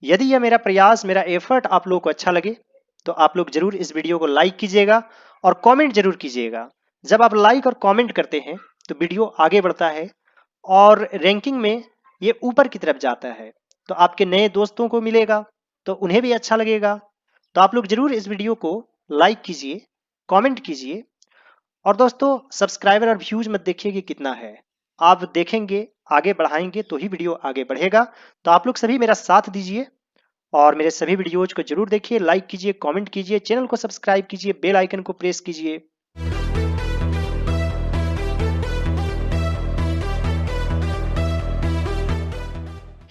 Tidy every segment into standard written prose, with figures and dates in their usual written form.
यदि यह मेरा प्रयास, मेरा एफर्ट आप लोगों को अच्छा लगे तो आप लोग जरूर इस वीडियो को लाइक कीजिएगा और कमेंट जरूर कीजिएगा। जब आप लाइक और कमेंट करते हैं तो वीडियो आगे बढ़ता है और रैंकिंग में ये ऊपर की तरफ जाता है, तो आपके नए दोस्तों को मिलेगा तो उन्हें भी अच्छा लगेगा। तो आप लोग जरूर इस वीडियो को लाइक कीजिए, कमेंट कीजिए और दोस्तों सब्सक्राइबर और व्यूज मत देखिए कि कितना है, आप देखेंगे आगे बढ़ाएंगे तो ही वीडियो आगे बढ़ेगा। तो आप लोग सभी मेरा साथ दीजिए और मेरे सभी वीडियोज को जरूर देखिए, लाइक कीजिए, कमेंट कीजिए, चैनल को सब्सक्राइब कीजिए, बेल आइकन को प्रेस कीजिए।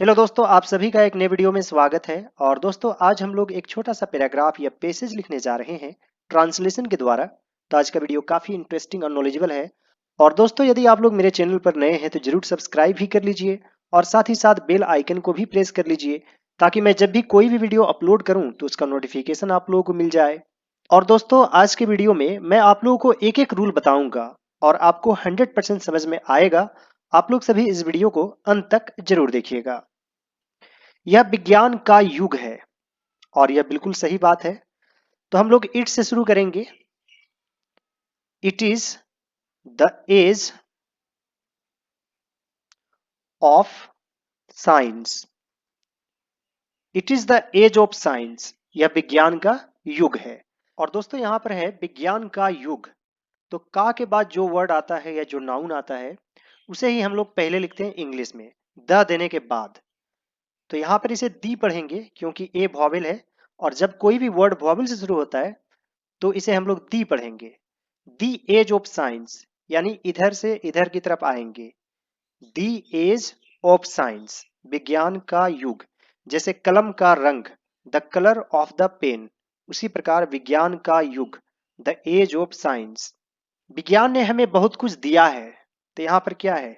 हेलो दोस्तों, आप सभी का एक नए वीडियो में स्वागत है। और दोस्तों आज हम लोग एक छोटा सा पैराग्राफ या पैसेज लिखने जा रहे हैं ट्रांसलेशन के द्वारा। तो आज का वीडियो काफी इंटरेस्टिंग और नॉलेजेबल है। और दोस्तों यदि आप लोग मेरे चैनल पर नए हैं तो जरूर सब्सक्राइब भी कर लीजिए और साथ ही साथ बेल आइकन को भी प्रेस कर लीजिए ताकि मैं जब भी कोई भी वीडियो अपलोड करूं तो उसका नोटिफिकेशन आप लोगों को मिल जाए। और दोस्तों आज के वीडियो में मैं आप लोगों को एक एक रूल बताऊंगा और आपको 100% समझ में आएगा। आप लोग सभी इस वीडियो को अंत तक जरूर देखिएगा। यह विज्ञान का युग है और यह बिल्कुल सही बात है। तो हम लोग इट से शुरू करेंगे। It is the age of science. It is the age of science, यह विज्ञान का युग है। और दोस्तों यहां पर है विज्ञान का युग। तो का के बाद जो वर्ड आता है या जो नाउन आता है उसे ही हम लोग पहले लिखते हैं इंग्लिश में द देने के बाद। तो यहां पर इसे दी पढ़ेंगे क्योंकि ए वॉवेल है और जब कोई भी वर्ड वॉवेल से शुरू होता है तो इसे हम लोग दी पढ़ेंगे। दी एज ऑफ साइंस यानी इधर से इधर की तरफ आएंगे। दी एज ऑफ साइंस, विज्ञान का युग। जैसे कलम का रंग, the colour of the pen, उसी प्रकार विज्ञान का युग, द एज ऑफ साइंस। विज्ञान ने हमें बहुत कुछ दिया है। तो यहां पर क्या है,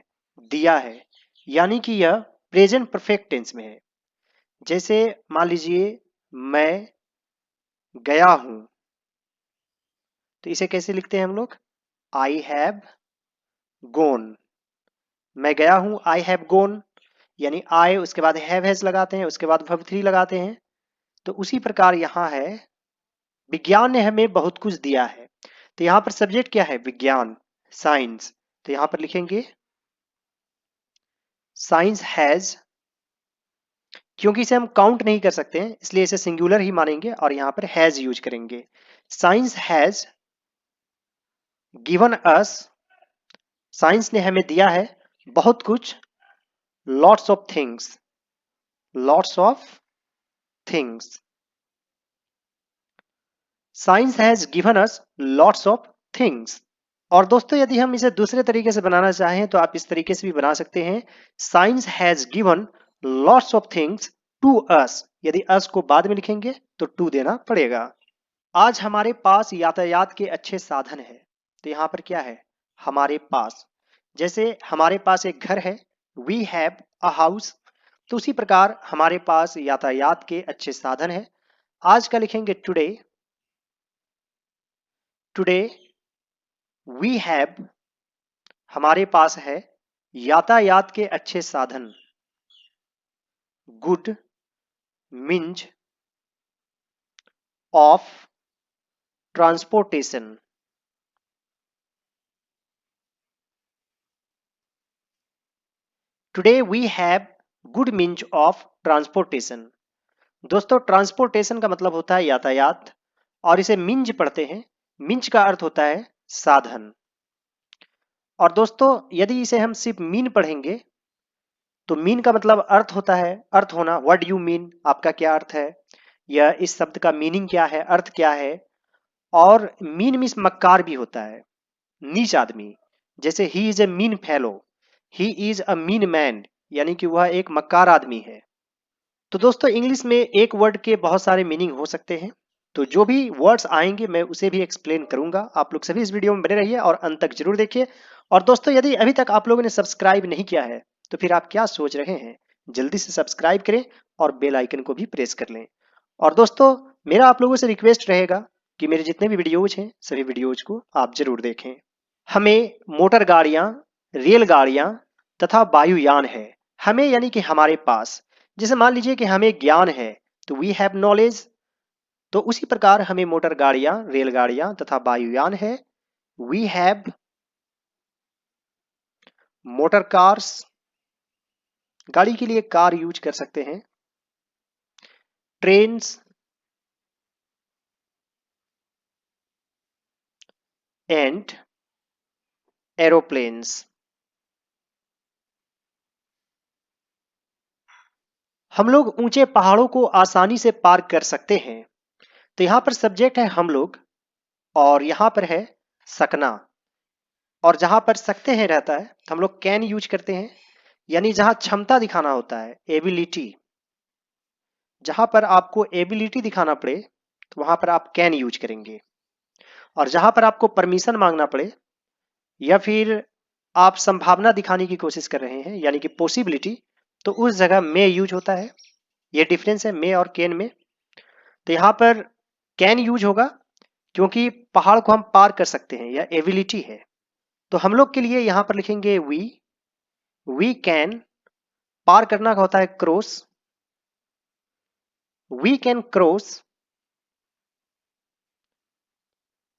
दिया है, यानी कि यह प्रेजेंट परफेक्ट टेंस में है। जैसे मान लीजिए मैं गया हूं, तो इसे कैसे लिखते हैं हम लोग, आई हैव गोन। मैं गया हूं, आई हैव गोन, यानी आई उसके बाद हैव हैज लगाते हैं, उसके बाद वर्ब थ्री लगाते हैं। तो उसी प्रकार यहां है विज्ञान ने हमें बहुत कुछ दिया है। तो यहां पर सब्जेक्ट क्या है, विज्ञान, साइंस। तो यहां पर लिखेंगे साइंस हैज, क्योंकि इसे हम काउंट नहीं कर सकते हैं इसलिए इसे सिंगुलर ही मानेंगे और यहां पर हैज यूज करेंगे। Science has given us, science ने हमें दिया है बहुत कुछ, lots of things, lots of things. Science has given us lots of things. और दोस्तों यदि हम इसे दूसरे तरीके से बनाना चाहें तो आप इस तरीके से भी बना सकते हैं, science has given lots of things to us. यदि अस को बाद में लिखेंगे तो टू देना पड़ेगा। आज हमारे पास यातायात के अच्छे साधन है। तो यहां पर क्या है, हमारे पास। जैसे हमारे पास एक घर है, वी हैव अ हाउस। तो उसी प्रकार हमारे पास यातायात के अच्छे साधन है। आज का लिखेंगे टुडे, टुडे वी हैव, हमारे पास है यातायात के अच्छे साधन, good means of transportation. Today we have good means of transportation. दोस्तों ट्रांसपोर्टेशन का मतलब होता है यातायात और इसे मिंज पढ़ते हैं। मिंज का अर्थ होता है साधन। और दोस्तों यदि इसे हम सिर्फ मीन पढ़ेंगे तो मीन का मतलब अर्थ होता है, अर्थ होना, व्हाट यू मीन, आपका क्या अर्थ है, या इस शब्द का मीनिंग क्या है, अर्थ क्या है। और मीन मीन्स मक्कार भी होता है, नीच आदमी। जैसे he is a mean fellow, he is a mean man, यानी कि वह एक मक्कार आदमी है। तो दोस्तों इंग्लिश में एक वर्ड के बहुत सारे मीनिंग हो सकते हैं। तो जो भी वर्ड्स आएंगे मैं उसे भी एक्सप्लेन करूंगा। आप लोग सभी इस वीडियो में बने रहिए और अंत तक जरूर देखिए। और दोस्तों यदि अभी तक आप लोगों ने सब्सक्राइब नहीं किया है तो फिर आप क्या सोच रहे हैं, जल्दी से सब्सक्राइब करें और बेल आइकन को भी प्रेस कर लें। और दोस्तों मेरा आप लोगों से रिक्वेस्ट रहेगा कि मेरे जितने भी वीडियोज हैं सभी वीडियोज को आप जरूर देखें। हमें मोटर गाड़ियां, रेलगाड़ियां तथा वायुयान है। हमें यानी कि हमारे पास, जैसे मान लीजिए कि हमें ज्ञान है तो वी हैव नॉलेज, तो उसी प्रकार हमें मोटर गाड़ियां, रेलगाड़ियां तथा वायुयान है, वी हैव मोटर कार्स, गाड़ी के लिए कार यूज कर सकते हैं, ट्रेन्स एंड एरोप्लेन्स। हम लोग ऊंचे पहाड़ों को आसानी से पार कर सकते हैं। तो यहां पर सब्जेक्ट है हम लोग और यहां पर है सकना, और जहां पर सकते हैं रहता है तो हम लोग कैन यूज करते हैं, यानी जहां क्षमता दिखाना होता है, एबिलिटी, जहां पर आपको एबिलिटी दिखाना पड़े तो वहां पर आप कैन यूज करेंगे, और जहां पर आपको परमिशन मांगना पड़े या फिर आप संभावना दिखाने की कोशिश कर रहे हैं यानी कि पॉसिबिलिटी, तो उस जगह मे यूज होता है। ये डिफरेंस है मे और कैन में। तो यहां पर कैन यूज होगा क्योंकि पहाड़ को हम पार कर सकते हैं, या एबिलिटी है। तो हम लोग के लिए यहां पर लिखेंगे वी कैन, पार करना का होता है cross, we can cross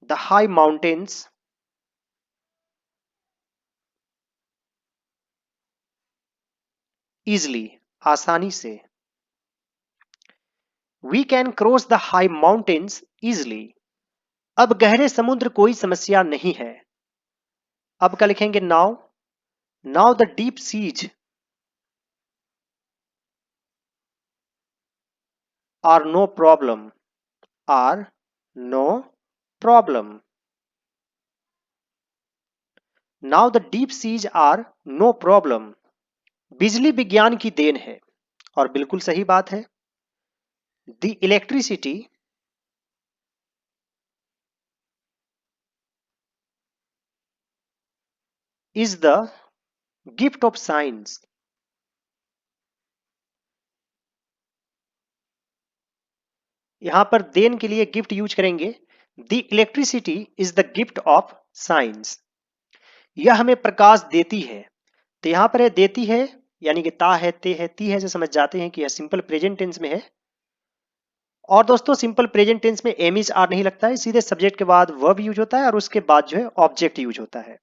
the high mountains easily, आसानी से। We can cross the high mountains easily. अब गहरे समुद्र कोई समस्या नहीं है। अब क्या लिखेंगे, now, now the deep seas are no problem, are no problem. Now the deep seas are no problem. बिजली विज्ञान की देन है, और बिल्कुल सही बात है। The electricity is the gift of science. यहां पर देन के लिए गिफ्ट यूज करेंगे। The electricity is the gift of science. यह हमें प्रकाश देती है। तो यहां पर है देती है, यानी कि ता है, ते है, ती है से समझ जाते हैं कि यह सिंपल प्रेजेंट टेंस में है। और दोस्तों सिंपल प्रेजेंट टेंस में एम इज आर नहीं लगता है, सीधे सब्जेक्ट के बाद वर्ब यूज होता है और उसके बाद जो है ऑब्जेक्ट यूज होता है।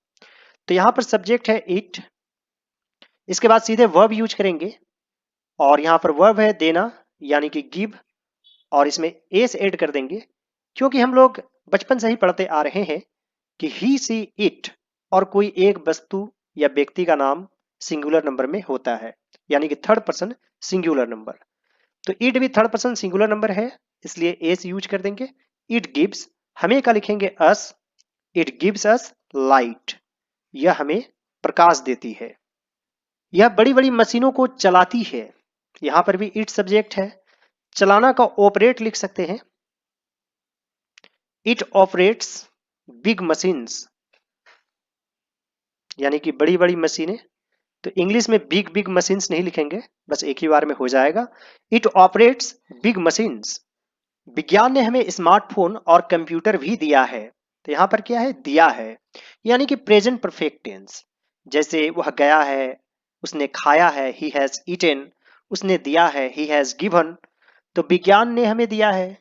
तो यहां पर सब्जेक्ट है इट, इसके बाद सीधे वर्ब यूज करेंगे, और यहां पर वर्ब है देना यानी कि गिव, और इसमें एस ऐड कर देंगे, क्योंकि हम लोग बचपन से ही पढ़ते आ रहे हैं कि ही सी इट, और कोई एक वस्तु या व्यक्ति का नाम सिंगुलर नंबर में होता है, यानी कि थर्ड पर्सन सिंगुलर नंबर। तो इट भी थर्ड पर्सन सिंगुलर नंबर है, इसलिए एस यूज कर देंगे। इट गिव्स, हमें क्या लिखेंगे, अस, इट गिव्स अस लाइट, यह हमें प्रकाश देती है। यह बड़ी बड़ी मशीनों को चलाती है, यहां पर भी इट सब्जेक्ट है। चलाना का ऑपरेट लिख सकते हैं, इट ऑपरेट्स बिग मशीन्स, यानी कि बड़ी बड़ी मशीनें। तो इंग्लिश में बिग बिग मशीन्स नहीं लिखेंगे, बस एक ही बार में हो जाएगा। It operates big machines. विज्ञान ने हमें स्मार्टफोन और कंप्यूटर भी दिया है। तो यहां पर क्या है, दिया है, यानी कि प्रेजेंट परफेक्ट टेंस। जैसे वह गया है, उसने खाया है, ही हैज ईटेन, उसने दिया है, ही हैज गिवन। तो विज्ञान ने हमें दिया है,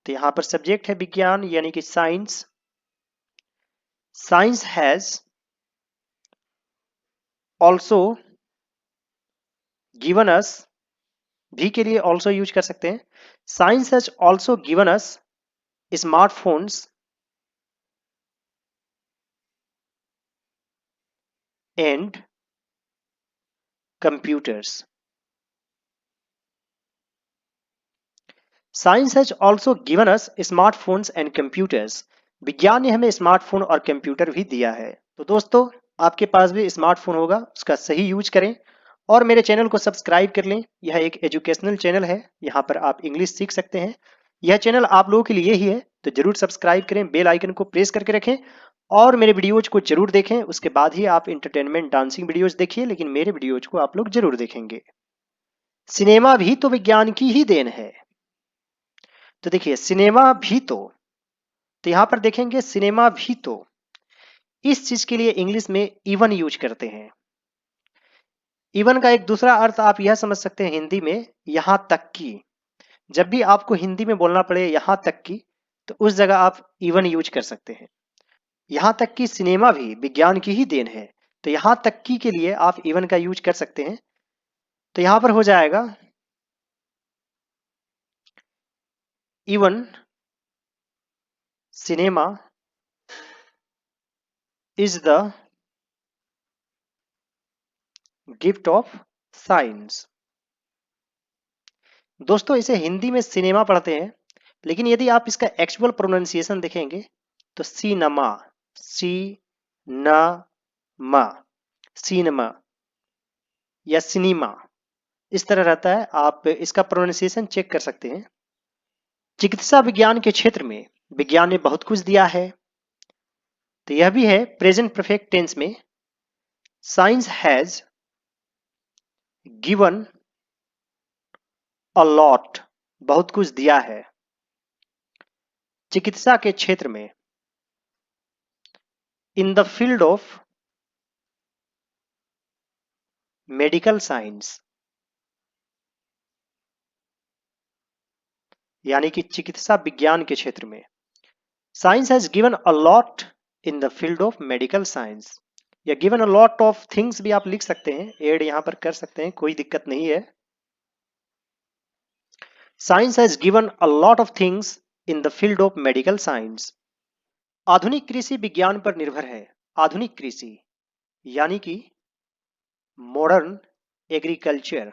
तो यहां पर सब्जेक्ट है विज्ञान यानी कि science. Science has also given us, भी के लिए ऑल्सो यूज कर सकते हैं। Science has also given us smartphones and computers. Science has also given us smartphones and computers. विज्ञान ने हमें स्मार्टफोन और कंप्यूटर भी दिया है। तो दोस्तों आपके पास भी स्मार्टफोन होगा, उसका सही यूज करें और मेरे चैनल को सब्सक्राइब कर लें। यह एक एजुकेशनल चैनल है, यहाँ पर आप इंग्लिश सीख सकते हैं। यह चैनल आप लोगों के लिए ही है, तो जरूर सब्सक्राइब करें, बेल आइकन को प्रेस करके रखें और मेरे वीडियोज को जरूर देखें। उसके बाद ही आप इंटरटेनमेंट डांसिंग वीडियोज देखिए, लेकिन मेरे वीडियोज को आप लोग जरूर देखेंगे। सिनेमा भी तो विज्ञान की ही देन है। तो देखिए सिनेमा भी तो यहां पर देखेंगे सिनेमा भी तो, इस चीज के लिए इंग्लिश में इवन यूज करते हैं। इवन का एक दूसरा अर्थ आप यह समझ सकते हैं हिंदी में, यहां तक की। जब भी आपको हिंदी में बोलना पड़े यहां तक की, तो उस जगह आप इवन यूज कर सकते हैं। यहां तक कि सिनेमा भी विज्ञान की ही देन है, तो यहां तक की के लिए आप इवन का यूज कर सकते हैं। तो यहां पर हो जाएगा even cinema is the gift of science. दोस्तों इसे हिंदी में सिनेमा पढ़ते हैं, लेकिन यदि आप इसका एक्चुअल प्रोनाउंसिएशन देखेंगे तो सीनमा, सी न मा, सीनमा या सिनेमा इस तरह रहता है। आप इसका प्रोनाउंसिएशन चेक कर सकते हैं। चिकित्सा विज्ञान के क्षेत्र में विज्ञान ने बहुत कुछ दिया है, तो यह भी है प्रेजेंट परफेक्ट टेंस में, science has given a lot, बहुत कुछ दिया है चिकित्सा के क्षेत्र में, in the field of medical science, यानी कि चिकित्सा विज्ञान के क्षेत्र में। Science has given a lot in the field of medical science, या given a lot of things भी आप लिख सकते हैं, एड यहां पर कर सकते हैं, कोई दिक्कत नहीं है। Science has given a lot of things in the field of medical science. आधुनिक कृषि विज्ञान पर निर्भर है। आधुनिक कृषि यानी कि मॉडर्न एग्रीकल्चर,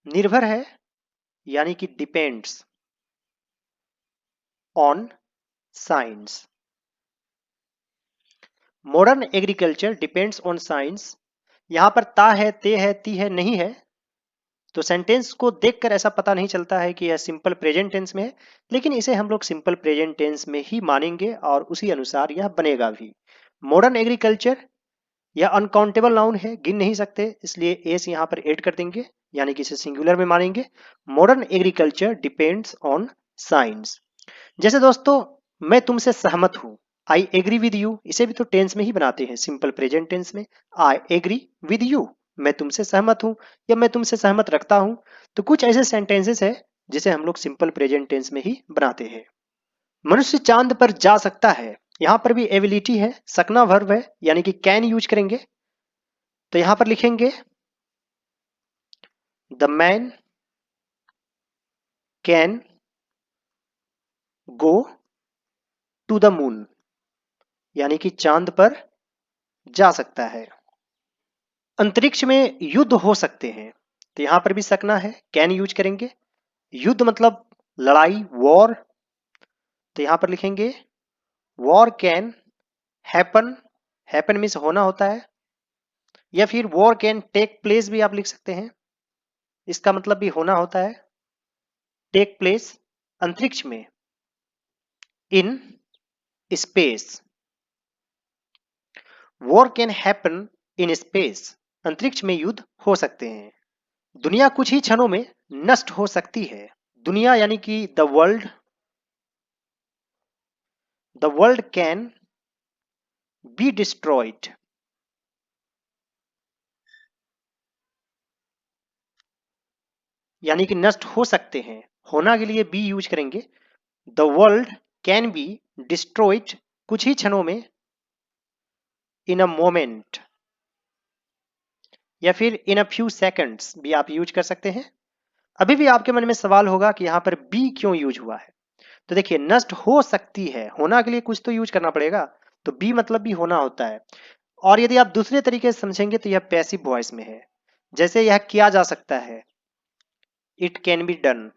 निर्भर है यानी कि depends on science. Modern agriculture depends on science, यहां पर ता है, ते है, ती है, नहीं है, तो सेंटेंस को देखकर ऐसा पता नहीं चलता है कि यह सिंपल प्रेजेंट टेंस में है, लेकिन इसे हम लोग सिंपल प्रेजेंट टेंस में ही मानेंगे और उसी अनुसार यह बनेगा भी। मॉडर्न एग्रीकल्चर यह अनकाउंटेबल नाउन है, गिन नहीं सकते, इसलिए एस यहां पर ऐड कर देंगे, यानी कि इसे सिंगुलर में मानेंगे। Modern agriculture depends on science. जैसे दोस्तों मैं तुमसे सहमत हूं, आई एग्री विद यू, इसे भी तो टेंस में ही बनाते हैं, सिंपल प्रेजेंट टेंस में। आई एग्री विद यू, मैं तुमसे सहमत हूं या मैं तुमसे सहमत रखता हूं। तो कुछ ऐसे सेंटेंसेस है जिसे हम लोग सिंपल प्रेजेंट टेंस में ही बनाते हैं। मनुष्य चांद पर जा सकता है, यहां पर भी एबिलिटी है, सकना वर्ब है, यानी कि कैन यूज करेंगे। तो यहां पर लिखेंगे the man can go to the moon, यानी कि चांद पर जा सकता है। अंतरिक्ष में युद्ध हो सकते हैं, तो यहां पर भी सकना है, कैन यूज करेंगे। युद्ध मतलब लड़ाई, वॉर, तो यहां पर लिखेंगे war can happen, happen means होना होता है, या फिर वॉर कैन टेक प्लेस भी आप लिख सकते हैं, इसका मतलब भी होना होता है। टेक प्लेस अंतरिक्ष में, in space, war can happen in space, अंतरिक्ष में युद्ध हो सकते हैं। दुनिया कुछ ही क्षणों में नष्ट हो सकती है। दुनिया यानी कि the world can be destroyed, यानी कि नष्ट हो सकते हैं, होना के लिए बी यूज करेंगे। The world can be destroyed, कुछ ही क्षणों में, इन अ मोमेंट, या फिर इन अ फ्यू सेकंड्स भी आप यूज कर सकते हैं। अभी भी आपके मन में सवाल होगा कि यहां पर बी क्यों यूज हुआ है। तो देखिए नष्ट हो सकती है, होना के लिए कुछ तो यूज करना पड़ेगा, तो बी मतलब भी होना होता है। और यदि आप दूसरे तरीके से समझेंगे तो यह पैसिव वॉइस में है, जैसे यह किया जा सकता है, it can be done,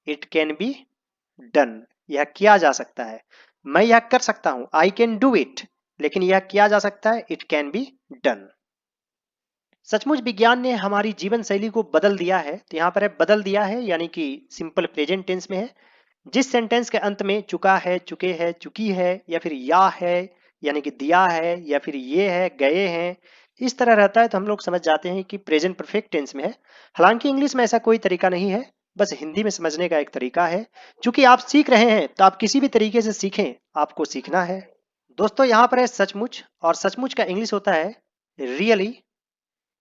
it can be done, यह किया जा सकता है। मैं यह कर सकता हूं, आई कैन डू इट, लेकिन यह किया जा सकता है, इट कैन बी डन। सचमुच विज्ञान ने हमारी जीवन शैली को बदल दिया है, तो यहां पर है बदल दिया है, यानी कि सिंपल प्रेजेंट टेंस में है। जिस सेंटेंस के अंत में चुका है, चुके है, चुकी है, या फिर या है, यानी कि दिया है, या फिर ये है, गए हैं, इस तरह रहता है, तो हम लोग समझ जाते हैं कि प्रेजेंट परफेक्ट टेंस में है। हालांकि इंग्लिश में ऐसा कोई तरीका नहीं है, बस हिंदी में समझने का एक तरीका है। क्योंकि आप सीख रहे हैं तो आप किसी भी तरीके से सीखें, आपको सीखना है। दोस्तों यहाँ पर है सचमुच, और सचमुच का इंग्लिश होता है रियली।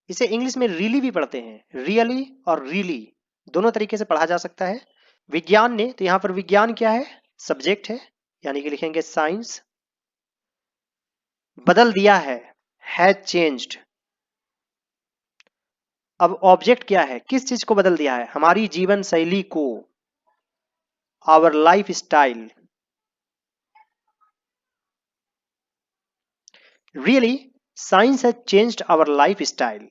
इसे इंग्लिश में रियली भी पढ़ते हैं, रियली और रियली दोनों तरीके से पढ़ा जा सकता है। विज्ञान ने, तो यहाँ पर विज्ञान क्या है, सब्जेक्ट है, यानी कि लिखेंगे साइंस। बदल दिया है चेंज्ड। अब ऑब्जेक्ट क्या है, किस चीज को बदल दिया है, हमारी जीवन शैली को, our lifestyle. Really science has changed our lifestyle.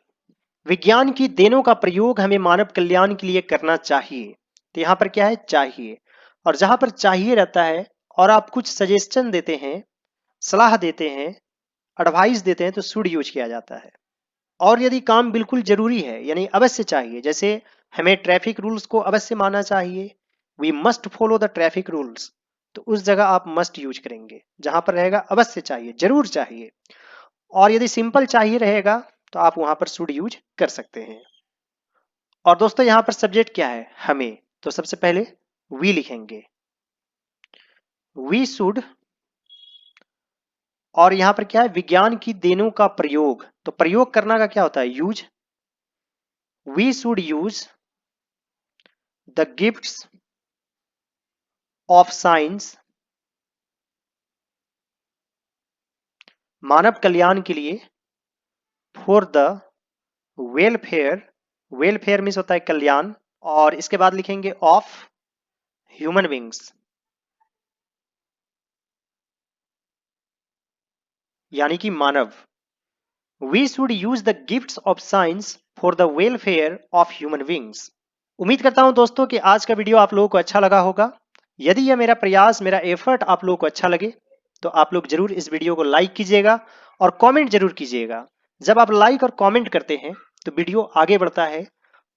विज्ञान की देनों का प्रयोग हमें मानव कल्याण के लिए करना चाहिए। तो यहां पर क्या है, चाहिए। और जहां पर चाहिए रहता है और आप कुछ सजेशन देते हैं, सलाह देते हैं, एडवाइस देते हैं, तो शुड यूज किया जाता है। और यदि काम बिल्कुल जरूरी है, यानी अवश्य चाहिए, जैसे हमें ट्रैफिक रूल्स को अवश्य मानना चाहिए, we must follow the traffic rules, तो उस जगह आप मस्ट यूज करेंगे। जहां पर रहेगा अवश्य चाहिए, जरूर चाहिए। और यदि सिंपल चाहिए रहेगा तो आप वहां पर शुड यूज कर सकते हैं। और दोस्तों यहां पर सब्जेक्ट क्या है, हमें, तो सबसे पहले वी लिखेंगे, वी शुड। और यहां पर क्या है, विज्ञान की देनों का प्रयोग, तो प्रयोग करना का क्या होता है, use. We should use the gifts of science, मानव कल्याण के लिए, for the welfare, welfare means होता है कल्याण, और इसके बाद लिखेंगे ऑफ ह्यूमन बींग्स, यानी कि मानव। We should use the gifts of science for the welfare of human beings. उम्मीद करता हूं दोस्तों कि आज का वीडियो आप लोगों को अच्छा लगा होगा। यदि यह मेरा प्रयास, मेरा एफर्ट आप लोगों को अच्छा लगे तो आप लोग जरूर इस वीडियो को लाइक कीजिएगा और कमेंट जरूर कीजिएगा। जब आप लाइक और कमेंट करते हैं तो वीडियो आगे बढ़ता है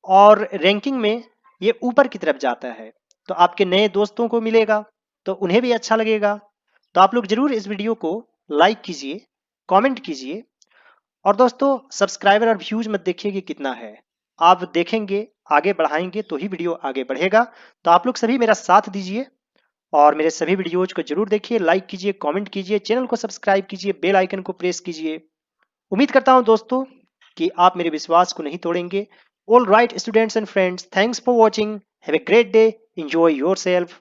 और रैंकिंग में ये ऊपर की तरफ जाता है, तो आपके नए दोस्तों को मिलेगा तो उन्हें भी अच्छा लगेगा। तो आप लोग जरूर इस वीडियो को लाइक कीजिए, कमेंट कीजिए। और दोस्तों सब्सक्राइबर और व्यूज मत देखिए कि कितना है, आप देखेंगे, आगे बढ़ाएंगे तो ही वीडियो आगे बढ़ेगा। तो आप लोग सभी मेरा साथ दीजिए और मेरे सभी वीडियोज को जरूर देखिए, लाइक कीजिए, कमेंट कीजिए, चैनल को सब्सक्राइब कीजिए, बेल आइकन को प्रेस कीजिए। उम्मीद करता हूं दोस्तों कि आप मेरे विश्वास को नहीं तोड़ेंगे। All right students and friends, thanks for watching, have a great day, enjoy your self.